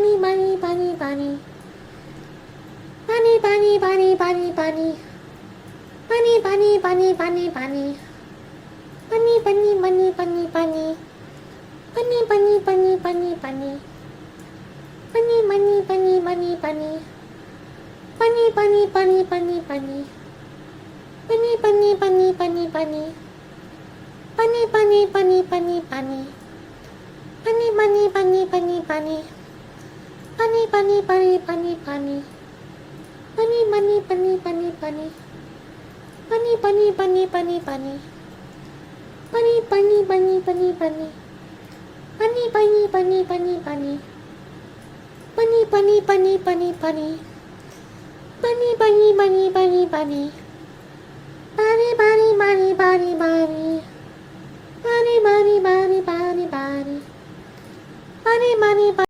bunny, bunny, bunny, bunny. Bunny, bunny, bunny, bunny, bunny. Bunny, bunny, bunny, bunny, bunny. Bunny, bunny, bunny, bunny, bunny. Bunny, bunny, bunny, bunny, bunny. Bunny, bunny, bunny, bunny, bunny. Bunny, bunny, bunny, bunny, bunny. Bunny, bunny, bunny, bunny, bunny. Bunny, bunny, bunny, bunny, bunny. Bunny, bunny, bunny, bunny, bunny. Bunny, bunny, bunny, bunny, bunny. Bunny, bunny, bunny, bunny, bunny. Bunny, bunny, bunny, bunny, bunny. Bunny, bunny, bunny, bunny, bunny. Bunny, bunny, bunny, bunny, bunny. Bunny, bunny, bunny, bunny, bunny. Bunny, bunny, bunny, bunny, bunny. Bunny, bunny, bunny, bunny, bunny. Bunny, bunny, bunny, bunny, bunny. Bunny, bunny, bunny.